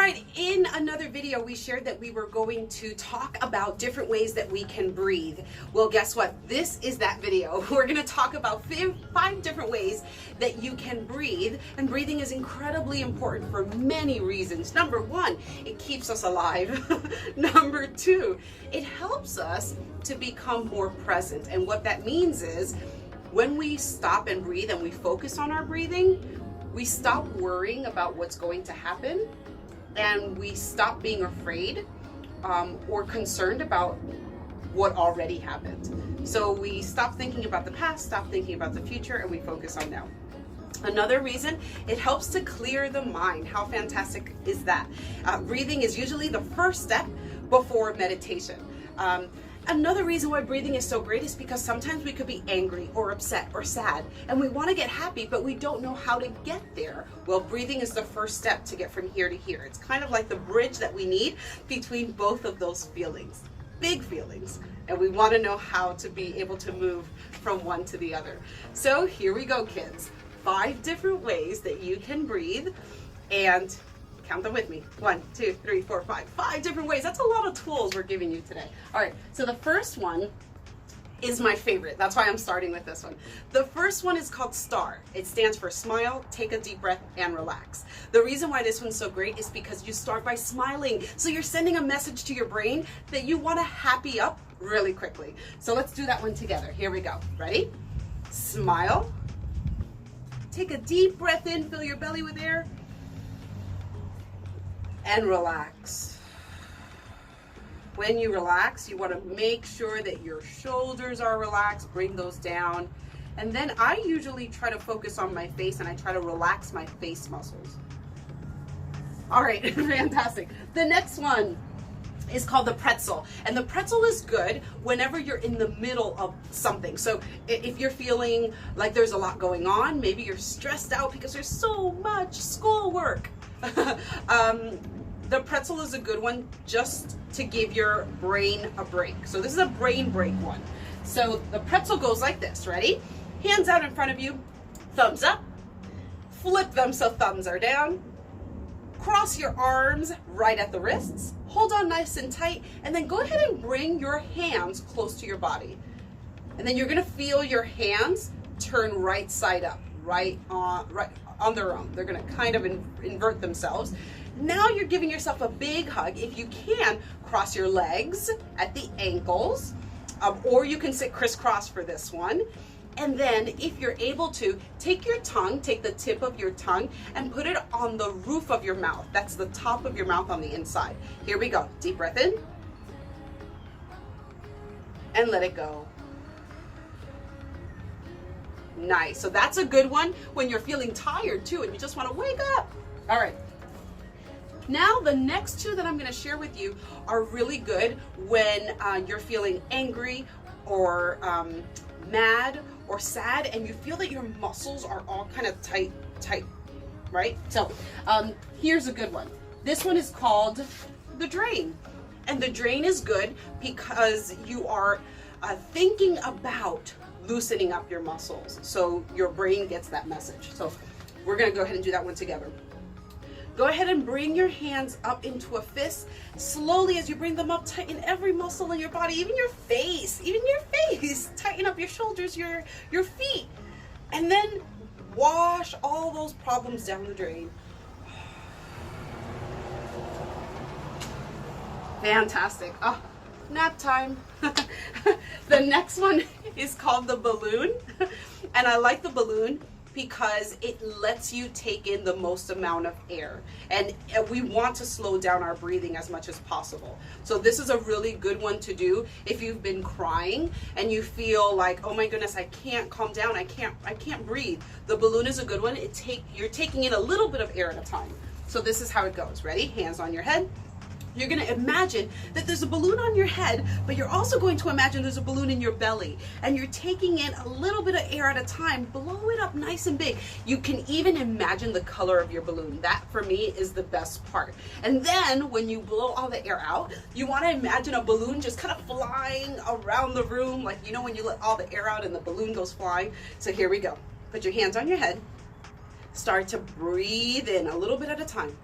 right, in another video we shared that we were going to talk about different ways that we can breathe. Well, guess what? This is that video. We're going to talk about five different ways that you can breathe, and breathing is incredibly important for many reasons. Number one, it keeps us alive. Number two, it helps us to become more present, and what that means is when we stop and breathe and we focus on our breathing, we stop worrying about what's going to happen, and we stop being afraid or concerned about what already happened. So we stop thinking about the past, stop thinking about the future, and we focus on now. Another reason, it helps to clear the mind. How fantastic is that? Breathing is usually the first step before meditation. Another reason why breathing is so great is because sometimes we could be angry or upset or sad, and we want to get happy, but we don't know how to get there. Well, breathing is the first step to get from here to here. It's kind of like the bridge that we need between both of those feelings, big feelings, and we want to know how to be able to move from one to the other. So here we go, kids. 5 different ways that you can breathe, and count them with me. 1, 2, 3, 4, 5. 5 different ways. That's a lot of tools we're giving you today. All right, so the first one is my favorite. That's why I'm starting with this one. The first one is called STAR. It stands for smile, take a deep breath, and relax. The reason why this one's so great is because you start by smiling. So you're sending a message to your brain that you want to happy up really quickly. So let's do that one together. Here we go. Ready? Smile. Take a deep breath in, fill your belly with air, and relax. When you relax, you want to make sure that your shoulders are relaxed, bring those down. And then I usually try to focus on my face, and I try to relax my face muscles. All right, fantastic. The next one is called the Pretzel. And the Pretzel is good whenever you're in the middle of something. So if you're feeling like there's a lot going on, maybe you're stressed out because there's so much schoolwork. The Pretzel is a good one just to give your brain a break. So this is a brain break one. So the Pretzel goes like this. Ready? Hands out in front of you, thumbs up, flip them so thumbs are down, cross your arms right at the wrists, hold on nice and tight, and then go ahead and bring your hands close to your body. And then you're gonna feel your hands turn right side up, right on their own. They're gonna kind of invert themselves. Now you're giving yourself a big hug. If you can, cross your legs at the ankles, or you can sit crisscross for this one. And then if you're able to, take your tongue, take the tip of your tongue and put it on the roof of your mouth. That's the top of your mouth on the inside. Here we go. Deep breath in. And let it go. Nice. So that's a good one when you're feeling tired too and you just want to wake up. All right. Now the next 2 that I'm going to share with you are really good when you're feeling angry or mad or sad, and you feel that your muscles are all kind of tight, right? So here's a good one. This one is called the drain. And the drain is good because you are thinking about loosening up your muscles. So your brain gets that message. So we're going to go ahead and do that one together. Go ahead and bring your hands up into a fist. Slowly as you bring them up, tighten every muscle in your body, even your face, Tighten up your shoulders, your feet. And then wash all those problems down the drain. Fantastic. Oh, nap time. The next one is called the balloon. And I like the balloon because it lets you take in the most amount of air, and we want to slow down our breathing as much as possible. So this is a really good one to do if you've been crying and you feel like, oh my goodness, I can't calm down, I can't breathe. The balloon is a good one. You're taking in a little bit of air at a time. So this is how it goes. Ready? Hands on your head. You're going to imagine that there's a balloon on your head, but you're also going to imagine there's a balloon in your belly, and you're taking in a little bit of air at a time. Blow it up nice and big. You can even imagine the color of your balloon. That for me is the best part. And then when you blow all the air out, you want to imagine a balloon just kind of flying around the room, like you know when you let all the air out and the balloon goes flying. So here we go. Put your hands on your head. Start to breathe in a little bit at a time.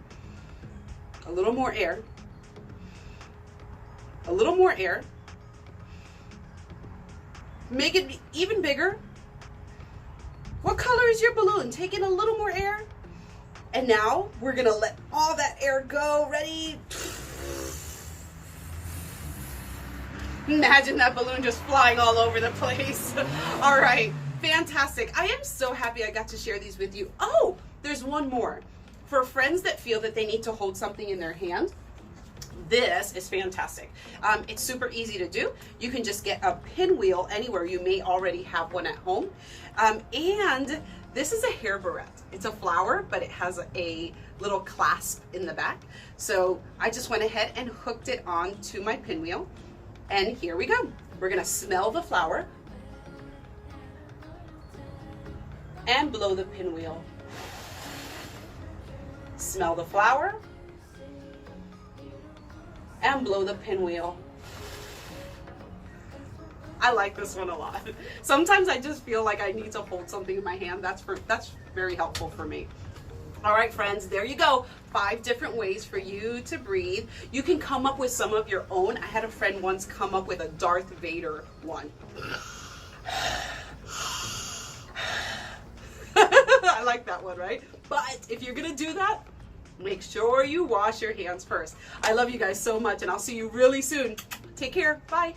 A little more air. A little more air. Make it even bigger. What color is your balloon? Take in a little more air. And now we're gonna let all that air go. Ready? Imagine that balloon just flying all over the place. All right, fantastic. I am so happy I got to share these with you. Oh, there's one more. For friends that feel that they need to hold something in their hand, this is fantastic. It's super easy to do. You can just get a pinwheel anywhere. You may already have one at home. And this is a hair barrette. It's a flower, but it has a little clasp in the back. So I just went ahead and hooked it onto my pinwheel. And here we go. We're gonna smell the flower and blow the pinwheel. Smell the flower and blow the pinwheel. I like this one a lot. Sometimes I just feel like I need to hold something in my hand. That's very helpful for me. All right, friends, there you go. 5 different ways for you to breathe. You can come up with some of your own. I had a friend once come up with a Darth Vader one. I like that one, right? But if you're gonna do that, make sure you wash your hands first. I love you guys so much, and I'll see you really soon. Take care. Bye.